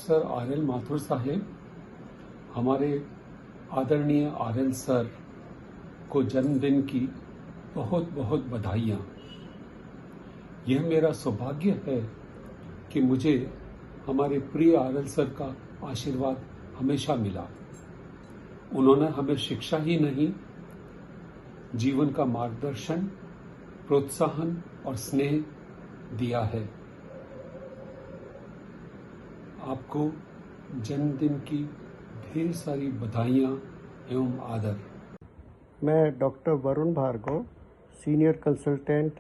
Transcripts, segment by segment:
Master RL. Mathur साहेब, हमारे आदरणीय RL. Sir को जन्मदिन की बहुत बहुत बधाइयाँ। यह मेरा सौभाग्य है कि मुझे हमारे प्रिय आर.एल. सर का आशीर्वाद हमेशा मिला। उन्होंने हमें शिक्षा ही नहीं, जीवन का मार्गदर्शन, प्रोत्साहन और स्नेह दिया है। आपको जन्मदिन की ढेर सारी बधाइयाँ एवं आदर। मैं doctor Varun Bhargava, senior consultant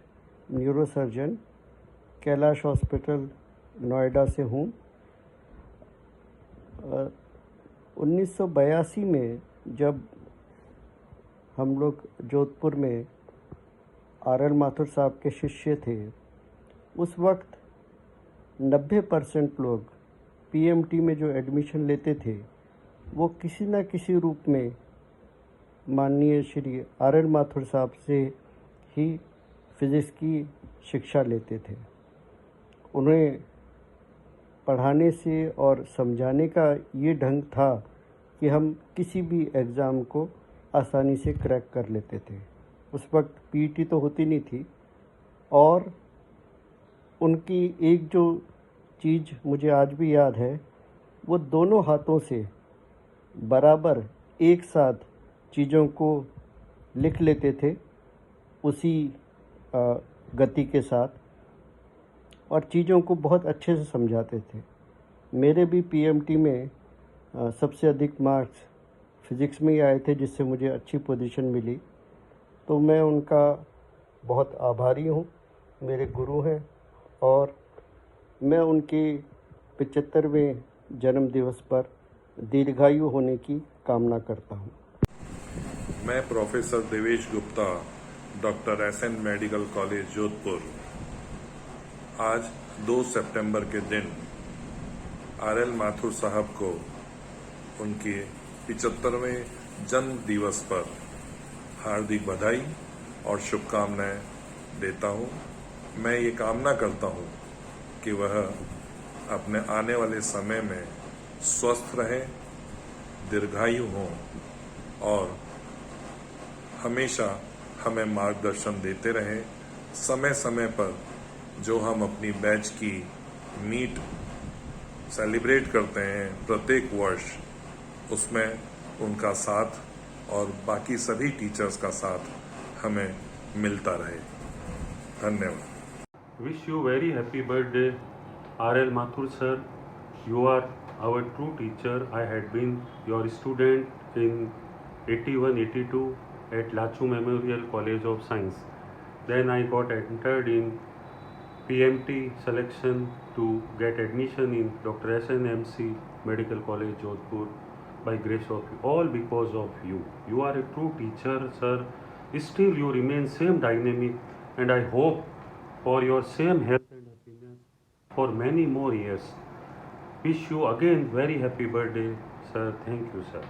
neurosurgeon, Kailash hospital Noida से हूँ। 1982 में जब हम लोग जोधपुर में आर.एल. माथुर साहब के शिष्य थे, उस वक्त 90% लोग पीएमटी में जो एडमिशन लेते थे वो किसी न किसी रूप में माननीय श्री आर.एल. माथुर साहब से ही फिज़िक्स की शिक्षा लेते थे। उन्हें पढ़ाने से और समझाने का ये ढंग था कि हम किसी भी एग्ज़ाम को आसानी से क्रैक कर लेते थे। उस वक्त पीईटी तो होती नहीं थी, और उनकी एक जो चीज़ मुझे आज भी याद है, वो दोनों हाथों से बराबर एक साथ चीज़ों को लिख लेते थे उसी गति के साथ, और चीज़ों को बहुत अच्छे से समझाते थे। मेरे भी पीएमटी में सबसे अधिक मार्क्स फिज़िक्स में ही आए थे, जिससे मुझे अच्छी पोजीशन मिली। तो मैं उनका बहुत आभारी हूँ, मेरे गुरु हैं, और मैं उनके 75वें जन्मदिवस पर दीर्घायु होने की कामना करता हूँ। मैं professor Devesh Gupta, doctor SN medical college Jodhpur, आज 2 सितंबर के दिन आर.एल. माथुर साहब को उनके 75वें जन्म दिवस पर हार्दिक बधाई और शुभकामनाएं देता हूं। मैं ये कामना करता हूं कि वह अपने आने वाले समय में स्वस्थ रहें, दीर्घायु हों और हमेशा हमें मार्गदर्शन देते रहें। समय समय पर जो हम अपनी बैच की मीट सेलिब्रेट करते हैं प्रत्येक वर्ष, उसमें उनका साथ और बाकी सभी टीचर्स का साथ हमें मिलता रहे। धन्यवाद। Wish you very happy birthday, R.L. Mathur sir. You are our true teacher. I had been your student in 81-82 at Lachu Memorial College of Science. Then I got entered in PMT selection to get admission in Dr. SNMC Medical College Jodhpur by grace of you, all because of you. You are a true teacher, sir. Still you remain same dynamic, and I hope for your same health and happiness for many more years. Wish you again very happy birthday, sir. Thank you, sir.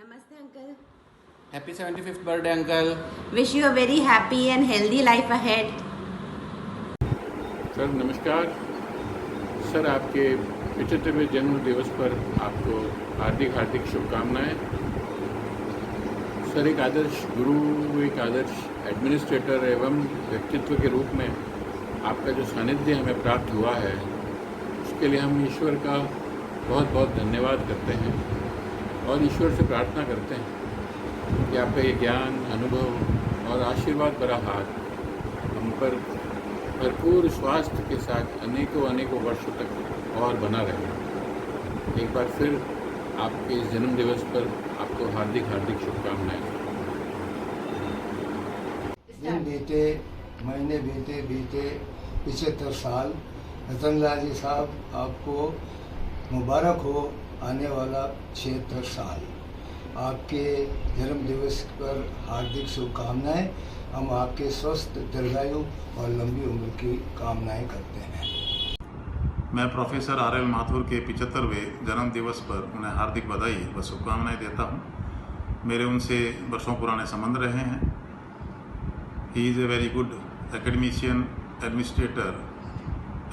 Namaste, uncle. Happy 75th birthday, uncle. Wish you a very happy and healthy life ahead. Sir नमस्कार। Sir आपके 75वें जन्म दिवस पर आपको हार्दिक हार्दिक शुभकामनाएं। Sir एक आदर्श गुरु, एक आदर्श administrator एवं व्यक्तित्व के रूप में आपका जो सानिध्य हमें प्राप्त हुआ है, उसके लिए हम ईश्वर का बहुत बहुत धन्यवाद करते हैं और ईश्वर से प्रार्थना करते हैं कि आपका ये ज्ञान, अनुभव और आशीर्वाद भरा हाथ हम पर भरपूर स्वास्थ्य के साथ अनेकों अनेकों वर्षों तक और बना रहे। एक बार फिर आपके इस जन्म दिवस पर आपको हार्दिक हार्दिक शुभकामनाएं। दिन बीते, महीने बीते बीते 75 साल। रतनलाल जी साहब, आपको मुबारक हो आने वाला 76 साल। आपके जन्म दिवस पर हार्दिक शुभकामनाएं। हम आपके स्वस्थ, दीर्घायु और लंबी उम्र की कामनाएं करते हैं। मैं प्रोफेसर आर.एल. माथुर के 75वें जन्म दिवस पर उन्हें हार्दिक बधाई व शुभकामनाएं देता हूं। मेरे उनसे वर्षों पुराने संबंध रहे हैं। He is a very good academician, administrator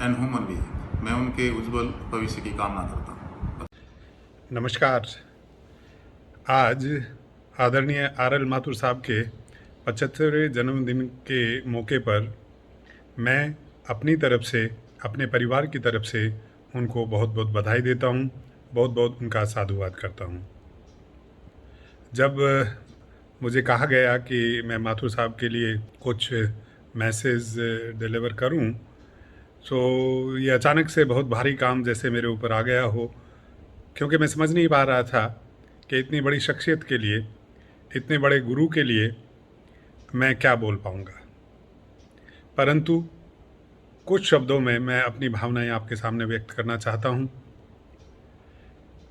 and human being. मैं उनके उज्जवल भविष्य की कामना करता हूँ। नमस्कार। आज आदरणीय आर.एल. माथुर साहब के 75वें जन्मदिन के मौके पर मैं अपनी तरफ से, अपने परिवार की तरफ से उनको बहुत बहुत बधाई देता हूँ, बहुत बहुत उनका साधुवाद करता हूँ। जब मुझे कहा गया कि मैं माथुर साहब के लिए कुछ मैसेज डिलीवर करूं, तो ये अचानक से बहुत भारी काम जैसे मेरे ऊपर आ गया हो, क्योंकि मैं समझ नहीं पा रहा था कि इतनी बड़ी शख्सियत के लिए, इतने बड़े गुरु के लिए मैं क्या बोल पाऊंगा। परंतु कुछ शब्दों में मैं अपनी भावनाएं आपके सामने व्यक्त करना चाहता हूं।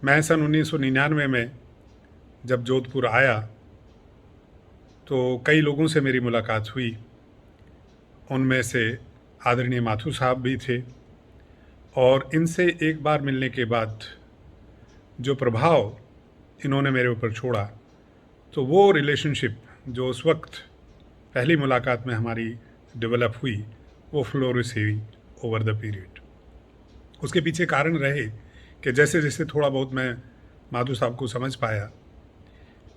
मैं सन 1999 में जब जोधपुर आया तो कई लोगों से मेरी मुलाकात हुई। उनमें से आदरणीय माथुर साहब भी थे, और इनसे एक बार मिलने के बाद जो प्रभाव इन्होंने मेरे ऊपर छोड़ा, तो वो रिलेशनशिप जो उस वक्त पहली मुलाकात में हमारी डेवलप हुई, वो फ्लोरिश हुई ओवर द पीरियड। उसके पीछे कारण रहे कि जैसे जैसे थोड़ा बहुत मैं माथुर साहब को समझ पाया,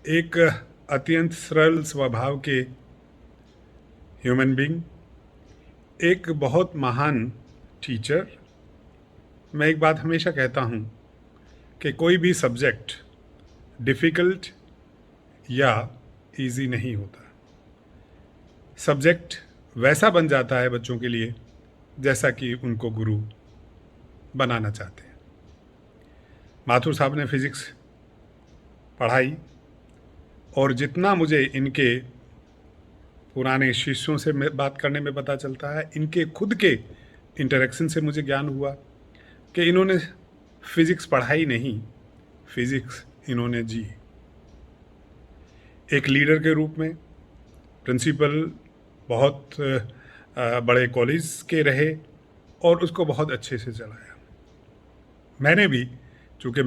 एक अत्यंत सरल स्वभाव के ह्यूमन बीइंग, एक बहुत महान टीचर। मैं एक बात हमेशा कहता हूँ कि कोई भी सब्जेक्ट डिफ़िकल्ट या इजी नहीं होता। सब्जेक्ट वैसा बन जाता है बच्चों के लिए जैसा कि उनको गुरु बनाना चाहते हैं। माथुर साहब ने फिज़िक्स पढ़ाई, और जितना मुझे इनके पुराने शिष्यों से बात करने में पता चलता है, इनके खुद के इंटरेक्शन से मुझे ज्ञान हुआ कि इन्होंने फिज़िक्स पढ़ाई नहीं, फिज़िक्स इन्होंने जी। एक लीडर के रूप में, प्रिंसिपल बहुत बड़े कॉलेज के रहे और उसको बहुत अच्छे से चलाया। मैंने भी, चूँकि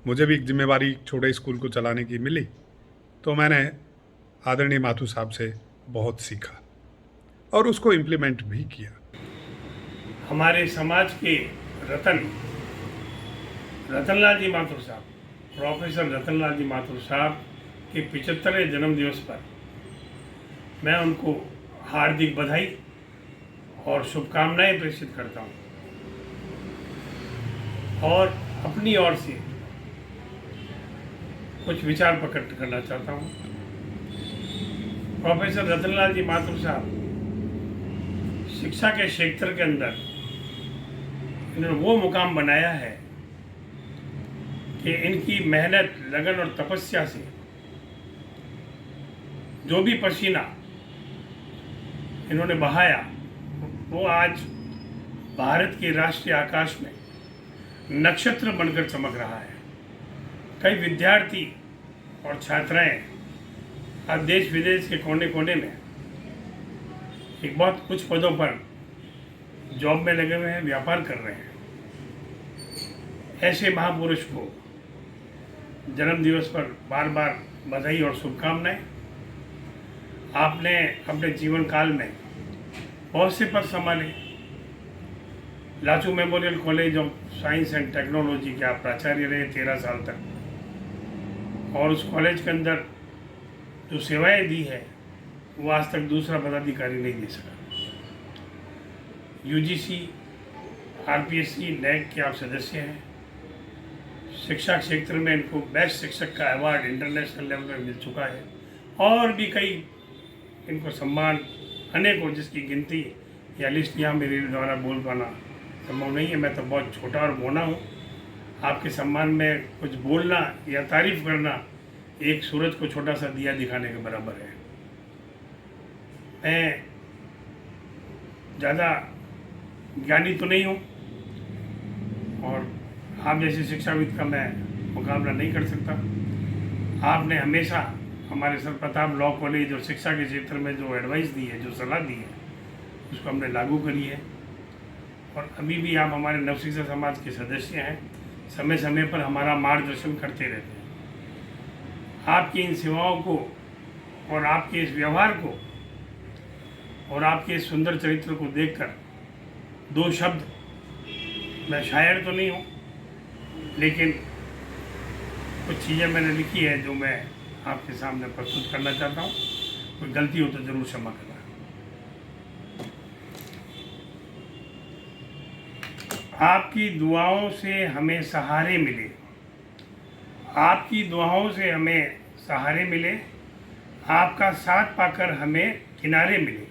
मुझे भी एक जिम्मेवारी छोटे स्कूल को चलाने की मिली, तो मैंने आदरणीय माथुर साहब से बहुत सीखा और उसको इम्प्लीमेंट भी किया। हमारे समाज के रतनलाल जी माथुर साहब, प्रोफेसर रतनलाल जी माथुर साहब के 75वें जन्मदिवस पर मैं उनको हार्दिक बधाई और शुभकामनाएं प्रेषित करता हूं, और अपनी ओर से कुछ विचार प्रकट करना चाहता हूं। प्रोफेसर रतनलाल जी माथुर साहब शिक्षा के क्षेत्र के अंदर इन्होंने वो मुकाम बनाया है कि इनकी मेहनत, लगन और तपस्या से जो भी पसीना इन्होंने बहाया, वो आज भारत के राष्ट्रीय आकाश में नक्षत्र बनकर चमक रहा है। कई विद्यार्थी और छात्राएं आज देश विदेश के कोने कोने में एक बहुत कुछ पदों पर जॉब में लगे हुए हैं, व्यापार कर रहे हैं। ऐसे महापुरुष को जन्मदिवस पर बार बार बधाई और शुभकामनाएं। आपने अपने जीवन काल में बहुत से पद संभाले। Lachoo memorial college of science and technology के आप प्राचार्य रहे 13 साल तक, और उस कॉलेज के अंदर जो सेवाएं दी है वो आज तक दूसरा पदाधिकारी नहीं दे सका। यूजीसी, आरपीएससी, नैक के आप सदस्य हैं। शिक्षा क्षेत्र में इनको बेस्ट शिक्षक का अवार्ड इंटरनेशनल लेवल में मिल चुका है, और भी कई इनको सम्मान अनेकों, जिसकी गिनती या लिस्ट यहाँ मेरे द्वारा बोल पाना संभव नहीं है। मैं तो बहुत छोटा और बौना हूँ। आपके सम्मान में कुछ बोलना या तारीफ करना एक सूरज को छोटा सा दिया दिखाने के बराबर है। मैं ज़्यादा ज्ञानी तो नहीं हूँ, और आप जैसे शिक्षाविद का मैं मुकाबला नहीं कर सकता। आपने हमेशा हमारे सर प्रताप लॉ कॉलेज और शिक्षा के क्षेत्र में जो एडवाइस दी है, जो सलाह दी है, उसको हमने लागू करी है, और अभी भी आप हमारे नवशिक्षा समाज के सदस्य हैं। समय समय पर हमारा मार्गदर्शन करते रहते हैं। आपकी इन सेवाओं को और आपके इस व्यवहार को और आपके इस सुंदर चरित्र को देखकर दो शब्द मैं शायर तो नहीं हूँ, लेकिन कुछ चीज़ें मैंने लिखी है जो मैं आपके सामने प्रस्तुत करना चाहता हूँ। कोई गलती हो तो ज़रूर क्षमा करना। आपकी दुआओं से हमें सहारे मिले, आपकी दुआओं से हमें सहारे मिले, आपका साथ पाकर हमें किनारे मिले।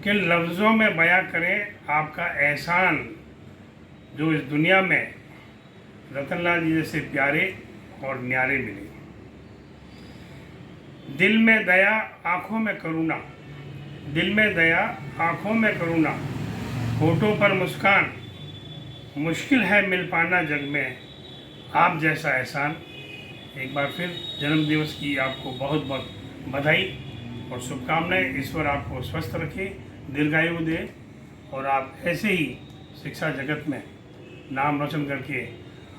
किन लफ्ज़ों में बयां करें आपका एहसान, जो इस दुनिया में रतनलाल जी जैसे प्यारे और न्यारे मिले। दिल में दया आँखों में करुणा, दिल में दया आँखों में करुणा, होठों पर मुस्कान, मुश्किल है मिल पाना जग में आप जैसा एहसान। एक बार फिर जन्मदिवस की आपको बहुत बहुत बधाई और शुभकामनाएं। ईश्वर आपको स्वस्थ रखे, दीर्घायु दे और आप ऐसे ही शिक्षा जगत में नाम रोशन करके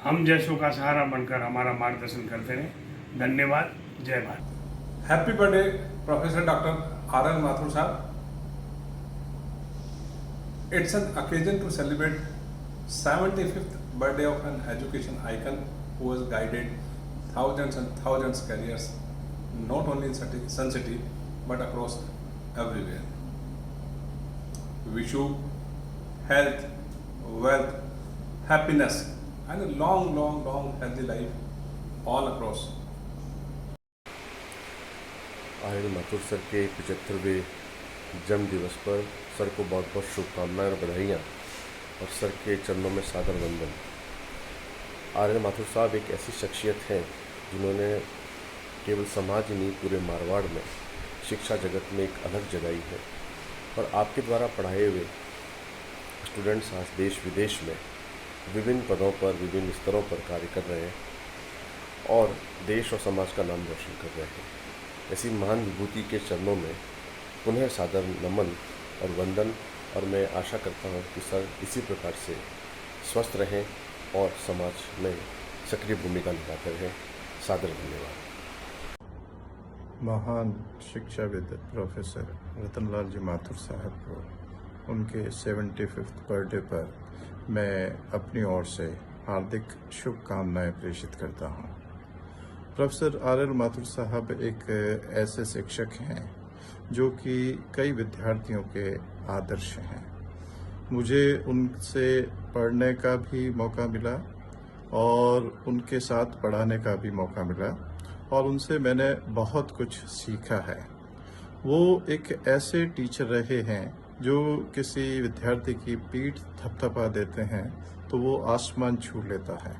हम जैसों का सहारा बनकर हमारा मार्गदर्शन करते रहें। धन्यवाद। जय Bharat. Happy birthday professor doctor RL. Mathur साहब। It's an occasion to celebrate 75th birthday of an education icon who has guided thousands and thousands careers, not only in Sun City but across everywhere. We wish you health, wealth, happiness and a long, long, long healthy life all across. RL. Mathur sir के 75वें जन्म दिवस पर sir को बहुत बहुत शुभकामनाएं और बधाइयाँ और सर के चरणों में सादर वंदन। आर.एल. माथुर साहब एक ऐसी शख्सियत हैं जिन्होंने केवल समाज ही नहीं पूरे मारवाड़ में शिक्षा जगत में एक अलग जगाई है और आपके द्वारा पढ़ाए हुए स्टूडेंट्स आज देश विदेश में विभिन्न पदों पर विभिन्न स्तरों पर कार्य कर रहे हैं और देश और समाज का नाम रोशन कर रहे हैं। ऐसी महान विभूति के चरणों में पुनः सादर नमन और वंदन और मैं आशा करता हूँ कि सर इसी प्रकार से स्वस्थ रहें और समाज में सक्रिय भूमिका निभाते रहें। सादर धन्यवाद। महान शिक्षाविद प्रोफेसर रतनलाल जी माथुर साहब को उनके 75th बर्थडे पर मैं अपनी ओर से हार्दिक शुभकामनाएं प्रेषित करता हूं। Professor RL. माथुर साहब एक ऐसे शिक्षक हैं जो कि कई विद्यार्थियों के आदर्श हैं। मुझे उनसे पढ़ने का भी मौका मिला और उनके साथ पढ़ाने का भी मौका मिला और उनसे मैंने बहुत कुछ सीखा है। वो एक ऐसे टीचर रहे हैं जो किसी विद्यार्थी की पीठ थपथपा देते हैं तो वो आसमान छू लेता है।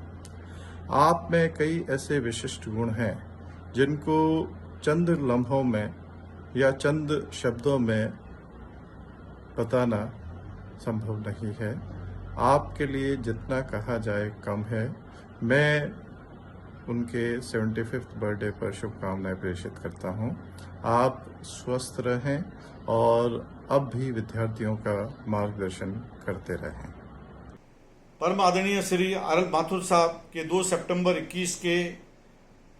आप में कई ऐसे विशिष्ट गुण हैं जिनको चंद लम्हों में या चंद शब्दों में बताना संभव नहीं है। आपके लिए जितना कहा जाए कम है। मैं उनके 75th बर्थडे पर शुभकामनाएं प्रेषित करता हूं। आप स्वस्थ रहें और अब भी विद्यार्थियों का मार्गदर्शन करते रहें। परम आदरणीय श्री आर.एल. माथुर साहब के 2 सितंबर 21 के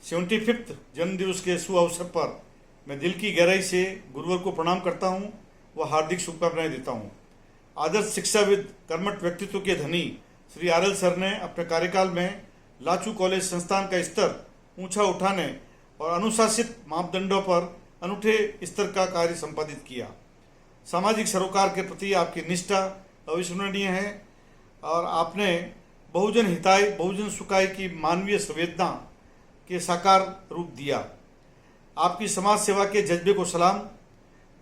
75th जन्मदिवस के शुभ अवसर पर मैं दिल की गहराई से गुरुवर को प्रणाम करता हूं व हार्दिक शुभकामनाएं देता हूं। आदर्श शिक्षाविद कर्मठ व्यक्तित्व के धनी श्री आर.एल. सर ने अपने कार्यकाल में लाचू कॉलेज संस्थान का स्तर ऊंचा उठाने और अनुशासित मापदंडों पर अनूठे स्तर का कार्य संपादित किया। सामाजिक सरोकार के प्रति आपकी निष्ठा अविस्मरणीय है और आपने बहुजन हिताय बहुजन सुखाय की मानवीय संवेदना के साकार रूप दिया। आपकी समाज सेवा के जज्बे को सलाम।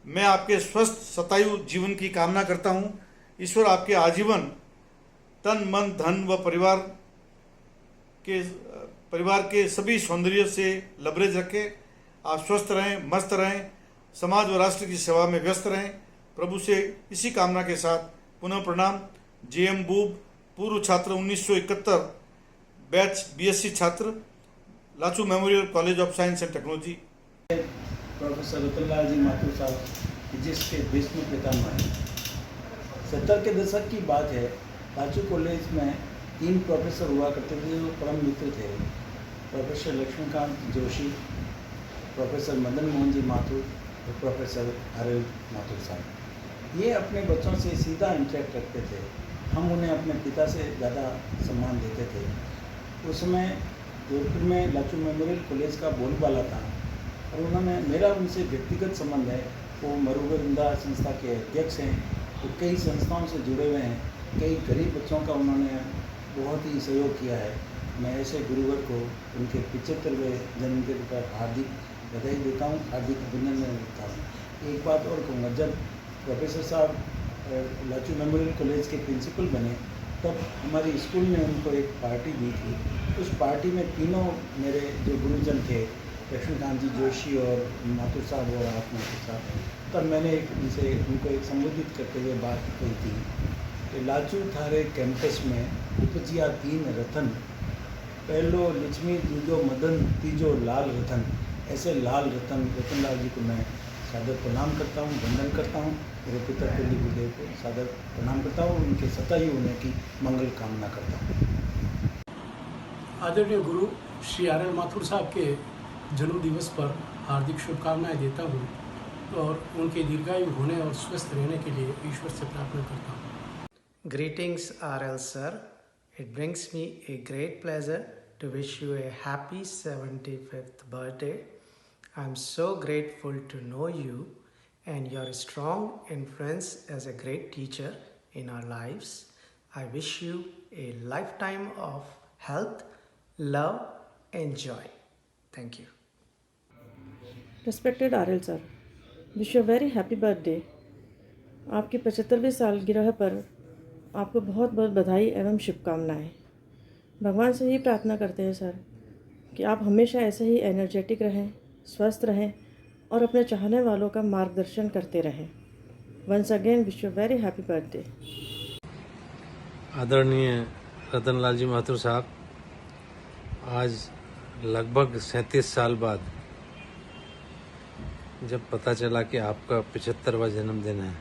मैं आपके स्वस्थ शतायु जीवन की कामना करता हूं। ईश्वर आपके आजीवन तन मन धन व परिवार के सभी सौंदर्य से लबरेज रखे। आप स्वस्थ रहें, मस्त रहें, समाज व राष्ट्र की सेवा में व्यस्त रहें। प्रभु से इसी कामना के साथ पुनः प्रणाम। जे.एम. बूब, पूर्व छात्र 1971 बैच BSc छात्र, Lachoo memorial college of science and technology. Professor Ratanlal ji Mathur साहब जिसके भीष्म पितामह हैं। 70 के दशक की बात है। लाचू कॉलेज में 3 प्रोफेसर हुआ करते थे जो परम मित्र थे। प्रोफेसर लक्ष्मीकांत जोशी, प्रोफेसर मदन मोहन जी माथुर और प्रोफेसर आर.एल. माथुर साहब। ये अपने बच्चों से सीधा इंटरेक्ट रखते थे हम उन्हें अपने पिता से ज़्यादा सम्मान देते थे। उस समय जोधपुर में लाचू मेमोरियल कॉलेज का बोलबाला था और उन्होंने मेरा उनसे व्यक्तिगत संबंध है। वो मरुगोविंदा संस्था के अध्यक्ष हैं, वो कई संस्थाओं से जुड़े हुए हैं, कई गरीब बच्चों का उन्होंने बहुत ही सहयोग किया है। मैं ऐसे गुरुवर को उनके 75वें जन्मदिन पर हार्दिक बधाई देता हूँ, हार्दिक अभिनंदन देता हूँ। एक बात और कहूँगा, जब प्रोफेसर साहब लाचू मेमोरियल कॉलेज के प्रिंसिपल बने तब हमारे स्कूल ने उनको एक पार्टी दी थी। उस पार्टी में तीनों मेरे जो गुरुजन थे, लक्ष्मीकांत जी जोशी और माथुर साहब और आप माथुर साहब, तब मैंने उनको एक संबोधित करते हुए बात कही थी कि लाचू थारे कैंपस में उपजिया 3 रतन, पहलो लक्ष्मी, दूजो मदन, तीजो लाल रतन। ऐसे लाल रतन रतनलाल जी को मैं सादर प्रणाम करता हूँ, वंदन करता हूँ। मेरे पिता कुल्ली गुरुदेव को सादर प्रणाम करता हूँ, उनके सताई होने की मंगल कामना करता हूँ। आदरणीय गुरु श्री आर.एल. माथुर साहब के जन्म दिवस पर हार्दिक शुभकामनाएं देता हूँ और उनके दीर्घायु होने और स्वस्थ रहने के लिए ईश्वर से प्रार्थना करता हूँ। Greetings, R.L. sir. It brings me a great pleasure to wish you a happy 75th birthday. I'm so grateful to know you and your strong influence as a great teacher in our lives. I wish you a lifetime of health, love and joy. Thank you. Respected R.L. sir, wish you a very happy birthday. आपकी 75वीं सालगिरह पर आपको बहुत बहुत बधाई एवं शुभकामनाएं। भगवान से ही प्रार्थना करते हैं सर कि आप हमेशा ऐसे ही एनर्जेटिक रहें, स्वस्थ रहें और अपने चाहने वालों का मार्गदर्शन करते रहें। Once again wish you very happy birthday. आदरणीय रतनलाल जी माथुर साहब, आज लगभग 37 साल बाद जब पता चला कि आपका 75वां जन्मदिन है,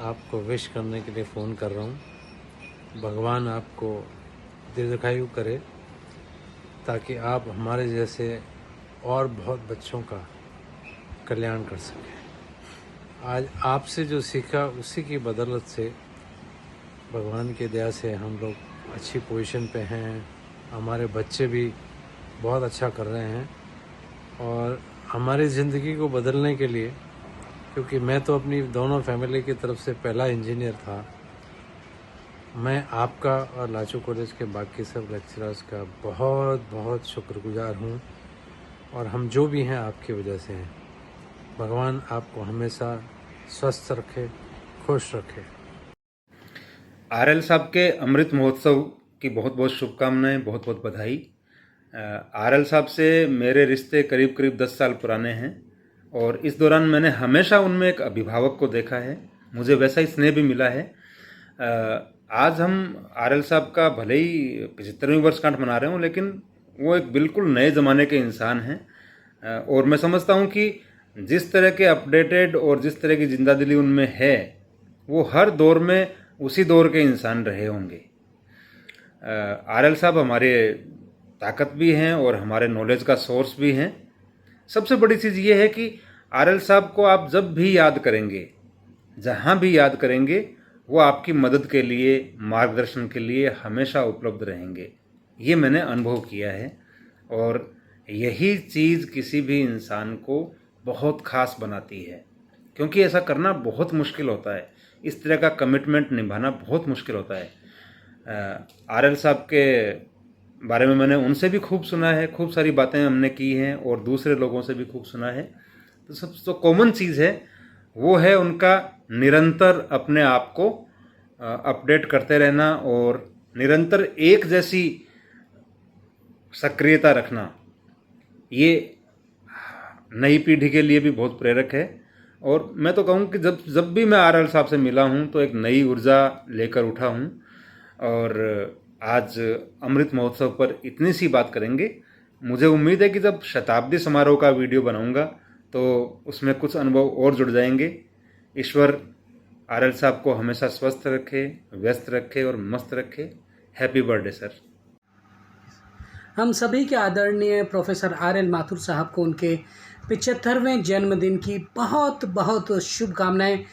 आपको विश करने के लिए फ़ोन कर रहा हूँ। भगवान आपको दीर्घायु करे ताकि आप हमारे जैसे और बहुत बच्चों का कल्याण कर सकें। आज आपसे जो सीखा उसी की बदौलत से भगवान की दया से हम लोग अच्छी पोजीशन पे हैं, हमारे बच्चे भी बहुत अच्छा कर रहे हैं और हमारी ज़िंदगी को बदलने के लिए, क्योंकि मैं तो अपनी दोनों फैमिली की तरफ से पहला इंजीनियर था, मैं आपका और लाचू कॉलेज के बाकी सब लेक्चरर्स का बहुत बहुत शुक्रगुजार हूँ और हम जो भी हैं आपकी वजह से हैं। भगवान आपको हमेशा स्वस्थ रखे, खुश रखे। आर.एल. साहब के अमृत महोत्सव की बहुत बहुत शुभकामनाएं, बहुत बहुत बधाई। आर.एल. साहब से मेरे रिश्ते करीब करीब 10 साल पुराने हैं और इस दौरान मैंने हमेशा उनमें एक अभिभावक को देखा है, मुझे वैसा ही स्नेह भी मिला है। आज हम आर.एल. साहब का भले ही 75वीं वर्षगांठ मना रहे हों, लेकिन वो एक बिल्कुल नए ज़माने के इंसान हैं और मैं समझता हूँ कि जिस तरह के अपडेटेड और जिस तरह की जिंदादिली उनमें है, वो हर दौर में उसी दौर के इंसान रहे होंगे। आर.एल. साहब हमारे ताकत भी हैं और हमारे नॉलेज का सोर्स भी हैं। सबसे बड़ी चीज़ ये है कि आर.एल. साहब को आप जब भी याद करेंगे, जहाँ भी याद करेंगे, वो आपकी मदद के लिए, मार्गदर्शन के लिए हमेशा उपलब्ध रहेंगे। ये मैंने अनुभव किया है और यही चीज़ किसी भी इंसान को बहुत ख़ास बनाती है, क्योंकि ऐसा करना बहुत मुश्किल होता है, इस तरह का कमिटमेंट निभाना बहुत मुश्किल होता है। आर.एल. साहब के बारे में मैंने उनसे भी खूब सुना है, खूब सारी बातें हमने की हैं और दूसरे लोगों से भी खूब सुना है। तो सबसे तो कॉमन चीज़ है वो है उनका निरंतर अपने आप को अपडेट करते रहना और निरंतर एक जैसी सक्रियता रखना। ये नई पीढ़ी के लिए भी बहुत प्रेरक है और मैं तो कहूँ कि जब भी मैं आर.एल. साहब से मिला हूँ तो एक नई ऊर्जा लेकर उठा हूँ और आज अमृत महोत्सव पर इतनी सी बात करेंगे। मुझे उम्मीद है कि जब शताब्दी समारोह का वीडियो बनाऊंगा तो उसमें कुछ अनुभव और जुड़ जाएंगे। ईश्वर आर.एल. साहब को हमेशा स्वस्थ रखे, व्यस्त रखे और मस्त रखे। Happy birthday sir. हम सभी के आदरणीय प्रोफेसर आर.एल. माथुर साहब को उनके 75वें जन्मदिन की बहुत बहुत शुभकामनाएं।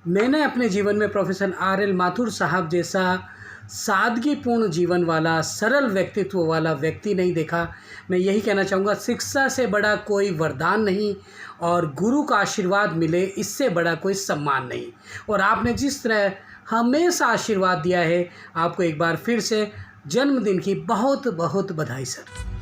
मैंने अपने जीवन में प्रोफेसर आर.एल. माथुर साहब जैसा सादगीपूर्ण जीवन वाला, सरल व्यक्तित्व वाला व्यक्ति नहीं देखा। मैं यही कहना चाहूँगा, शिक्षा से बड़ा कोई वरदान नहीं और गुरु का आशीर्वाद मिले इससे बड़ा कोई सम्मान नहीं। और आपने जिस तरह हमेशा आशीर्वाद दिया है, आपको एक बार फिर से जन्मदिन की बहुत बहुत बधाई सर।